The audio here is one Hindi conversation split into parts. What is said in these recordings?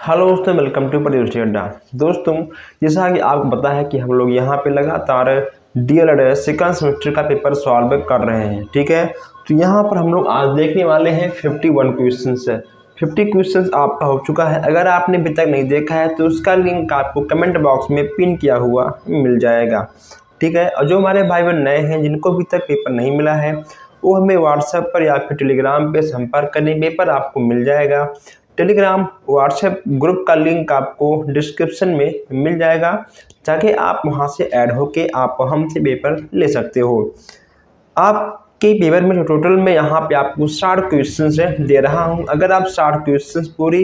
हेलो दोस्तों, वेलकम टू प्रोड्यूसर अड्डा। दोस्तों, जैसा कि आपको पता है कि हम लोग यहाँ पे लगातार डीएलएड सेकंड सेमेस्टर का पेपर सॉल्व कर रहे हैं। ठीक है, तो यहाँ पर हम लोग आज देखने वाले हैं 51 क्वेश्चंस है। 50 क्वेश्चंस आपका हो चुका है। अगर आपने अभी तक नहीं देखा है तो उसका लिंक आपको कमेंट बॉक्स में पिन किया हुआ मिल जाएगा। ठीक है, और जो हमारे भाई बहन नए हैं जिनको अभी तक पेपर नहीं मिला है वो हमें व्हाट्सएप पर या फिर टेलीग्राम पे संपर्क करें, पेपर आपको मिल जाएगा। टेलीग्राम व्हाट्सएप ग्रुप का लिंक आपको डिस्क्रिप्शन में मिल जाएगा, ताकि आप वहां से ऐड होके आप हमसे पेपर ले सकते हो। आपके पेपर में टोटल में यहाँ पे आपको 60 क्वेश्चन दे रहा हूँ। अगर आप 60 क्वेश्चन पूरी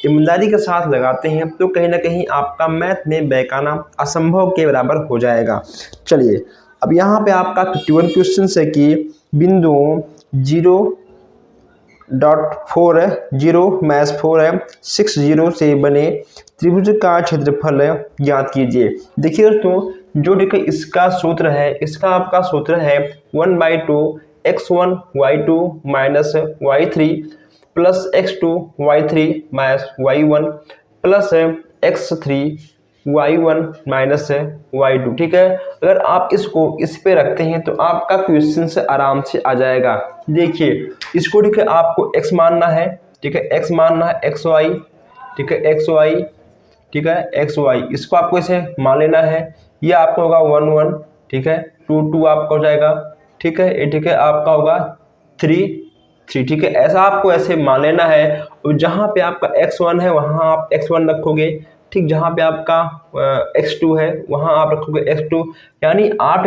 ईमानदारी के साथ लगाते हैं तो कहीं ना कहीं आपका मैथ में बहकाना असंभव के बराबर हो जाएगा। चलिए, अब यहाँ पे आपका 51 क्वेश्चन है कि बिंदुओं 0.40 है 60 से बने त्रिभुज का क्षेत्रफल ज्ञात कीजिए। देखिए दोस्तों, जो देखिए इसका सूत्र है, इसका आपका सूत्र है 1/2 x1 y2 minus y3 plus x2 y3 minus y1 plus x3 y1 minus y2। ठीक है, अगर आप इसको इस पे रखते हैं तो आपका क्वेश्चन से आराम से आ जाएगा। देखिए, इसको ठीक है आपको x मानना है। ठीक है, x मानना है xy। ठीक है, xy। ठीक है, xy इसको आपको इसे मान लेना है। ये आपका होगा 1 1। ठीक है, 2 2 आपका हो जाएगा। ठीक है, ये ठीक है आपका होगा 3 3। ठीक है, ऐसा आपको ऐसे मान लेना है। और जहाँ पे आपका x1 है वहाँ आप x1 रखोगे। ठीक, जहाँ पे आपका x2 है वहाँ आप रखोगे x2। यानी आप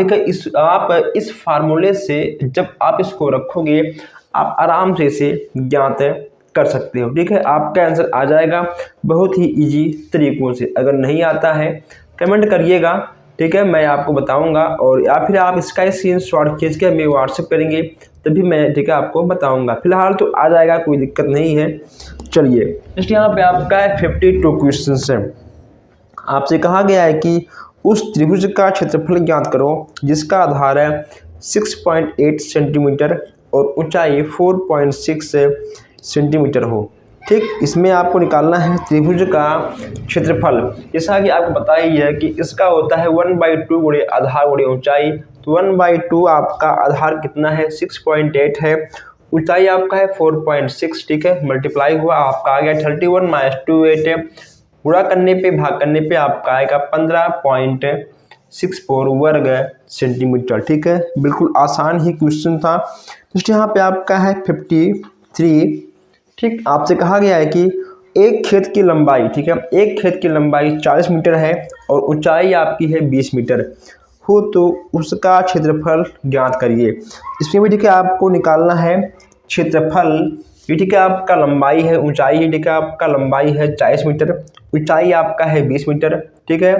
इस फार्मूले से जब आप इसको रखोगे आप आराम से इसे ज्ञात कर सकते हो। ठीक है, आपका आंसर आ जाएगा बहुत ही इजी तरीकों से। अगर नहीं आता है कमेंट करिएगा। ठीक है, मैं आपको बताऊंगा, और या फिर आप इसका स्क्रीनशॉट खींच के हमें व्हाट्सएप करेंगे तभी मैं ठीक है आपको बताऊंगा। फिलहाल तो आ जाएगा, कोई दिक्कत नहीं है। चलिए, नेक्स्ट यहाँ पे आपका 52 क्वेश्चन है। आपसे कहा गया है कि उस त्रिभुज का क्षेत्रफल ज्ञात करो जिसका आधार है 6.8 सेंटीमीटर और ऊंचाई 4.6 सेंटीमीटर हो। ठीक, इसमें आपको निकालना है त्रिभुज का क्षेत्रफल। जैसा कि आपको पता ही है कि इसका होता है 1/2 गुणे आधार गुणे ऊंचाई। तो 1/2 आपका आधार कितना है 6.8 है, ऊंचाई आपका है 4.6। ठीक है, मल्टीप्लाई हुआ आपका आ गया 31 माइनस 28 है। गुणा करने पे भाग करने पे आपका आएगा 15.64 वर्ग सेंटीमीटर। ठीक है, बिल्कुल आसान ही क्वेश्चन था। नेक्स्ट यहाँ पे आपका है 53। ठीक, आपसे कहा गया है कि एक खेत की लंबाई, ठीक है, एक खेत की लंबाई 40 मीटर है और ऊंचाई आपकी है 20 मीटर हो, तो उसका क्षेत्रफल ज्ञात करिए। इसमें भी ठीक है आपको निकालना है क्षेत्रफल। ठीक है, आपका लंबाई है, ऊंचाई है, ठीक है आपका लंबाई है 40 मीटर, ऊंचाई आपका है 20 मीटर। ठीक है,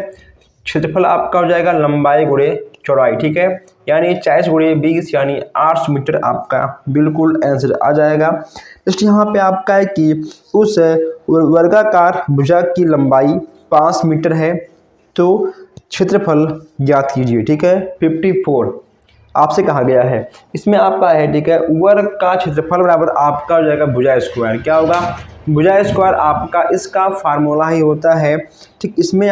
क्षेत्रफल आपका हो जाएगा लंबाई गुणे चौड़ाई। ठीक है, यानी 40 गुणे 20 यानी 800 मीटर आपका बिल्कुल आंसर आ जाएगा। नेक्स्ट यहाँ पे आपका है कि उस वर्गाकार भुजा की लंबाई 5 मीटर है, तो क्षेत्रफल ज्ञात कीजिए। ठीक है, 54 आपसे कहा गया है। इसमें आपका है ठीक है वर्ग का क्षेत्रफल बराबर आपका हो जाएगा भुजा स्क्वायर। क्या होगा? भुजा स्क्वायर आपका इसका फार्मूला ही होता है। ठीक, इसमें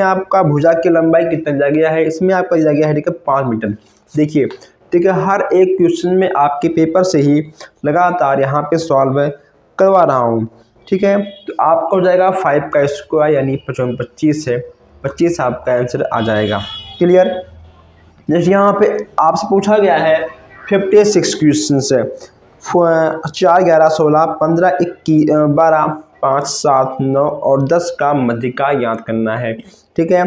आपका भुजा की लंबाई कितना दिया गया है, इसमें आपका दिया गया है ठीक है 5 मीटर। देखिए ठीक है, हर एक क्वेश्चन में आपके पेपर से ही लगातार यहाँ पे सॉल्व करवा रहा हूँ। ठीक है, तो आपका हो जाएगा 5 का स्क्वायर यानी 25 है, 25 आपका आंसर आ जाएगा। क्लियर? जैसे यहाँ पे आपसे पूछा गया है 56 क्वेश्चन है, 4 11 16 15 21 12 5 7 9 और 10 का मध्यिका याद करना है। ठीक है,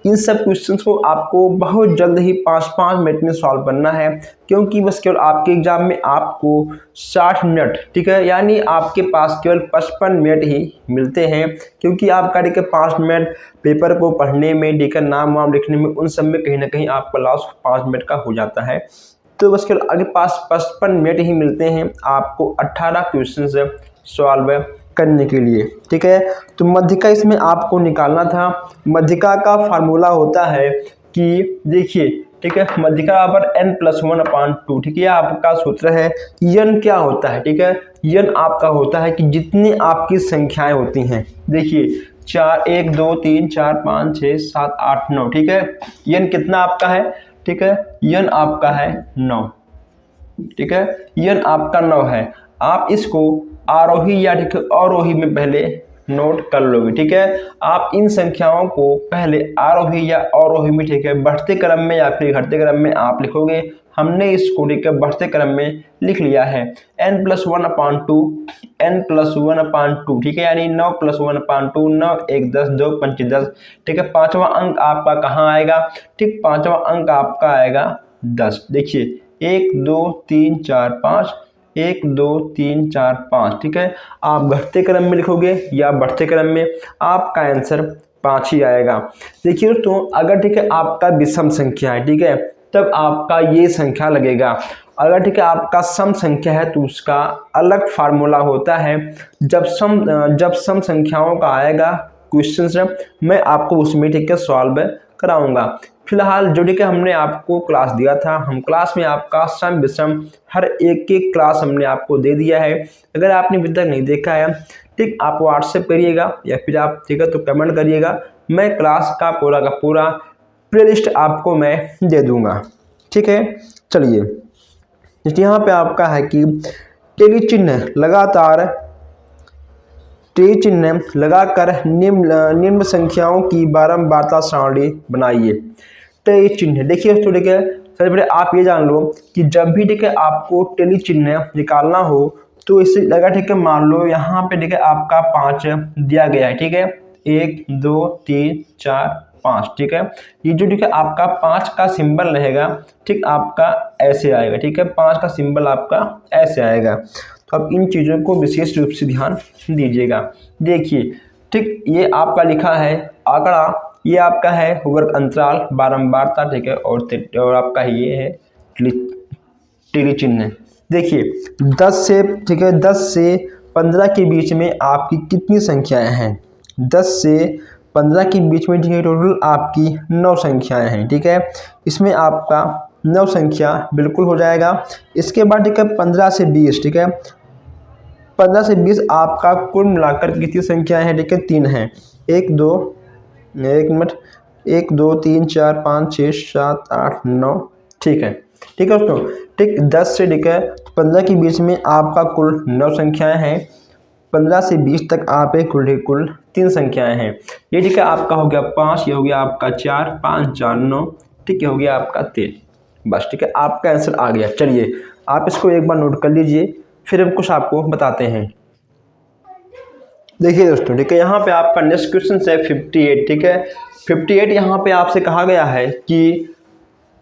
इन सब क्वेश्चंस को आपको बहुत जल्द ही 5-5 मिनट में सॉल्व करना है, क्योंकि बस केवल आपके एग्जाम में आपको 60 मिनट ठीक है यानी आपके पास केवल 55 मिनट ही मिलते हैं, क्योंकि आपका ठीक है 5 मिनट पेपर को पढ़ने में, ठीक है नाम वाम लिखने में, उन सब में कहीं ना कहीं आपका लॉस 5 मिनट का हो जाता है। तो बस केवल आगे पास 55 मिनट ही मिलते हैं आपको 18 क्वेश्चन सॉल्व करने के लिए। ठीक है, तो मध्यिका इसमें आपको निकालना था। मध्यिका का फार्मूला होता है कि देखिए ठीक है, मध्यिका बराबर n+1/2। ठीक है, आपका सूत्र है n क्या होता है, ठीक है n आपका होता है कि जितनी आपकी संख्याएं होती हैं। देखिए 4 1 2 3 4 5 6 7 8 9, ठीक है। n कितना आपका है, ठीक है, n आपका है 9, ठीक है, n आपका 9 है। आप इसको आरोही या ठीक अवरोही में पहले नोट कर लोगे, ठीक है। आप इन संख्याओं को पहले आरोही या अवरोही में, ठीक है, बढ़ते क्रम में या फिर घटते क्रम में आप लिखोगे। हमने इसको, ठीक है, बढ़ते क्रम में लिख लिया है। n+1/2 n+1/2, ठीक है, यानी 9+1/2, 9 1 10 2 5 10, ठीक है। पांचवा अंक आपका कहाँ आएगा, ठीक, पांचवा अंक आपका आएगा 10। देखिए 1 2 3 4 5, 1 2 3 4 5, ठीक है। आप घटते क्रम में लिखोगे या बढ़ते क्रम में, आपका आंसर 5 ही आएगा। देखिए दोस्तों, अगर, ठीक है, आपका विषम संख्या है, ठीक है, तब आपका ये संख्या लगेगा। अगर, ठीक है, आपका सम संख्या है तो उसका अलग फार्मूला होता है। जब सम संख्याओं का आएगा क्वेश्चन, मैं आपको उसमें, ठीक है, सॉल्व कराऊंगा। फिलहाल जो, ठीक है, हमने आपको क्लास दिया था, हम क्लास में आपका सम विषम हर एक क्लास हमने आपको दे दिया है। अगर आपने अभी तक नहीं देखा है, ठीक, आप व्हाट्सएप करिएगा या फिर आप, ठीक है, तो कमेंट करिएगा। मैं क्लास का पूरा प्लेलिस्ट आपको मैं दे दूंगा, ठीक है। चलिए, यहाँ पे आपका है कि टेली चिन्ह लगाकर निम्न संख्याओं की बारंबारता सारणी बनाइए। टेली चिन्ह, देखिए दोस्तों, ठीक है, सबसे पहले आप ये जान लो कि जब भी, ठीक है, आपको टेली चिन्ह निकालना हो तो इसे लगा, ठीक है, मान लो यहाँ पे, ठीक है, आपका 5 दिया गया है, ठीक है, 1 2 3 4 5, ठीक है। ये जो, ठीक है, आपका 5 का सिंबल रहेगा, ठीक, आपका ऐसे आएगा, ठीक है, 5 का सिंबल आपका ऐसे आएगा। तो अब इन चीज़ों को विशेष रूप से ध्यान दीजिएगा। देखिए, ठीक, ये आपका लिखा है आंकड़ा, ये आपका है वर्ग अंतराल बारंबारता, ठीक है, और आपका ये है टेली चिन्ह। देखिए 10 से, ठीक है, 10 से 15 के बीच में आपकी कितनी संख्याएं हैं। 10 से 15 के बीच में, ठीक है, टोटल आपकी 9 संख्याएं हैं, ठीक है। इसमें आपका 9 संख्या बिल्कुल हो जाएगा। इसके बाद, ठीक है, 15 से 20, ठीक है, 15 से 20 आपका कुल मिलाकर कितनी संख्याएं हैं, ठीक है, 3 हैं। 1 2 3 4 5 6 7 8 9, ठीक है, ठीक है दोस्तों, ठीक। 10 से, ठीक है, 15 के बीच में आपका कुल 9 संख्याएं हैं। 15 से 20 तक आप कुल 3 संख्याएं हैं। ये, ठीक है, आपका हो गया 5, ये हो गया आपका 4 5 4 9, ठीक है, हो गया आपका 3। बस, ठीक है, आपका आंसर आ गया। चलिए आप इसको एक बार नोट कर लीजिए, फिर हम कुछ आपको बताते हैं। देखिए दोस्तों, ठीक है, यहाँ पे आपका नेक्स्ट क्वेश्चन है 58, ठीक है। 58 यहाँ पे आपसे कहा गया है कि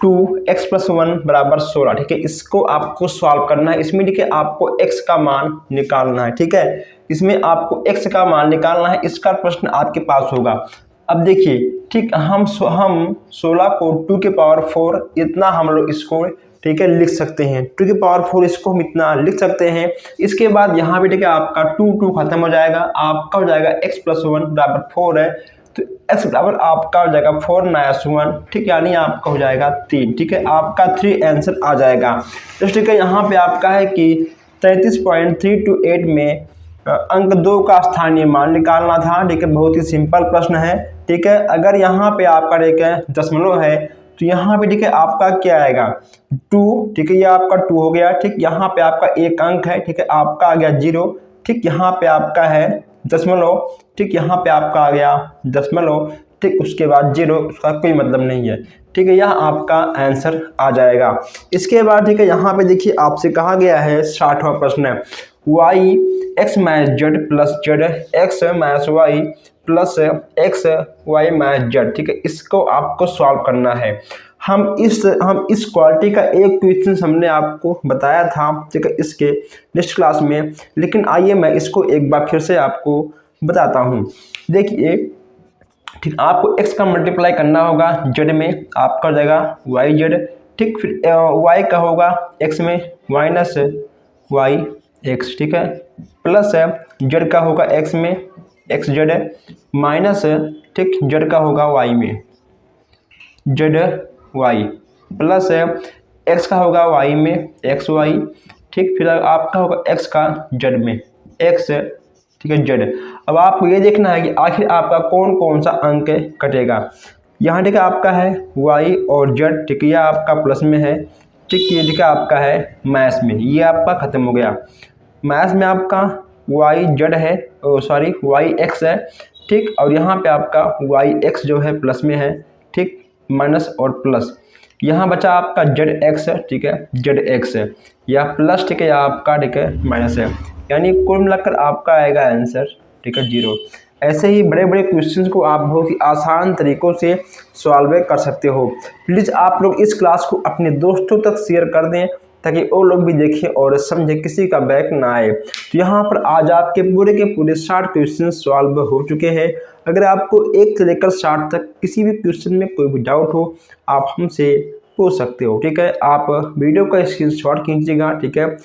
2x+1 = 16, ठीक है। इसको आपको सॉल्व करना है। इसमें, ठीक है, आपको x का मान निकालना है, ठीक है। इसमें आपको x का मान निकालना है, इसका प्रश्न आपके पास होगा। अब देखिए, ठीक, हम 16 को 2 की पावर 4 इतना हम लोग इसको, ठीक है, लिख सकते हैं। 2 की पावर 4 इसको हम इतना लिख सकते हैं। इसके बाद यहाँ पे, ठीक है, आपका 2 खत्म हो जाएगा, आपका हो जाएगा x+1 = 4 है, तो x बराबर आपका हो जाएगा 4 - 1, ठीक, यानी आपका हो जाएगा 3, ठीक है, आपका 3 आंसर आ जाएगा। तो ठीक है, यहाँ पे आपका है कि 33.328 में अंक 2 का स्थानीय मान निकालना था, ठीक है। बहुत ही सिंपल प्रश्न है, ठीक है। अगर यहाँ पे आपका, ठीक है, दशमलव है तो यहाँ पे, ठीक है, आपका क्या आएगा 2, ठीक है, ये आपका 2 हो गया, ठीक। यहाँ पे आपका एक अंक है, ठीक है, आपका आ गया 0, ठीक। यहाँ पे आपका है दशमलव, ठीक, यहाँ पे आपका आ गया दशमलव, ठीक, उसके बाद 0, उसका कोई मतलब नहीं है, ठीक है, यह आपका आंसर आ जाएगा। इसके बाद, ठीक है, यहाँ पे देखिए आपसे कहा गया है 60वां प्रश्न है, y x - z + z x - y + x y - z, ठीक है। इसको आपको सॉल्व करना है। हम इस क्वालिटी का एक क्वेश्चन हमने आपको बताया था, ठीक है, इसके नेक्स्ट क्लास में, लेकिन आइए मैं इसको एक बार फिर से आपको बताता हूँ। देखिए, ठीक, आपको x का मल्टीप्लाई करना होगा z में, आपका हो जाएगा yz, ठीक, फिर y का होगा x में -yx, ठीक है, प्लस z का होगा x में xz माइनस, ठीक, z का होगा y में zy, प्लस x का होगा y में xy, ठीक, फिर आपका होगा x का z में x, ठीक है z। अब आपको ये देखना है कि आखिर आपका कौन कौन सा अंक कटेगा। यहाँ ठीक है आपका है y और z, ठीक है, यह आपका प्लस में है, ठीक, ये ठीक है आपका है मैथ्स में, ये आपका खत्म हो गया। मैथ्स में आपका y z है, सॉरी y x है, ठीक, और यहाँ पे आपका y x जो है प्लस में है, ठीक, माइनस और प्लस। यहाँ बचा आपका जेड एक्स है, ठीक है, जेड एक्स है या प्लस, ठीक है, या आपका ठीक है माइनस है, यानी कुल मिलाकर आपका आएगा आंसर, ठीक है, 0। ऐसे ही बड़े बड़े क्वेश्चंस को आप बहुत ही आसान तरीक़ों से सॉल्व कर सकते हो। प्लीज़ आप लोग इस क्लास को अपने दोस्तों तक शेयर कर दें ताकि वो लोग भी देखें और समझें, किसी का बैक ना आए। तो यहाँ पर आज आपके पूरे के पूरे 60 क्वेश्चन सॉल्व हो चुके हैं। अगर आपको 1 से लेकर 60 तक किसी भी क्वेश्चन में कोई भी डाउट हो, आप हमसे पूछ सकते हो, ठीक है। आप वीडियो का स्क्रीनशॉट खींचिएगा, ठीक है,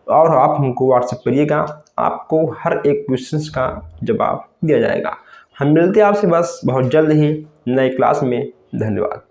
और आप हमको व्हाट्सएप करिएगा, आपको हर एक क्वेश्चन का जवाब दिया जाएगा। हम मिलते हैं आपसे बस बहुत जल्द ही नए क्लास में। धन्यवाद।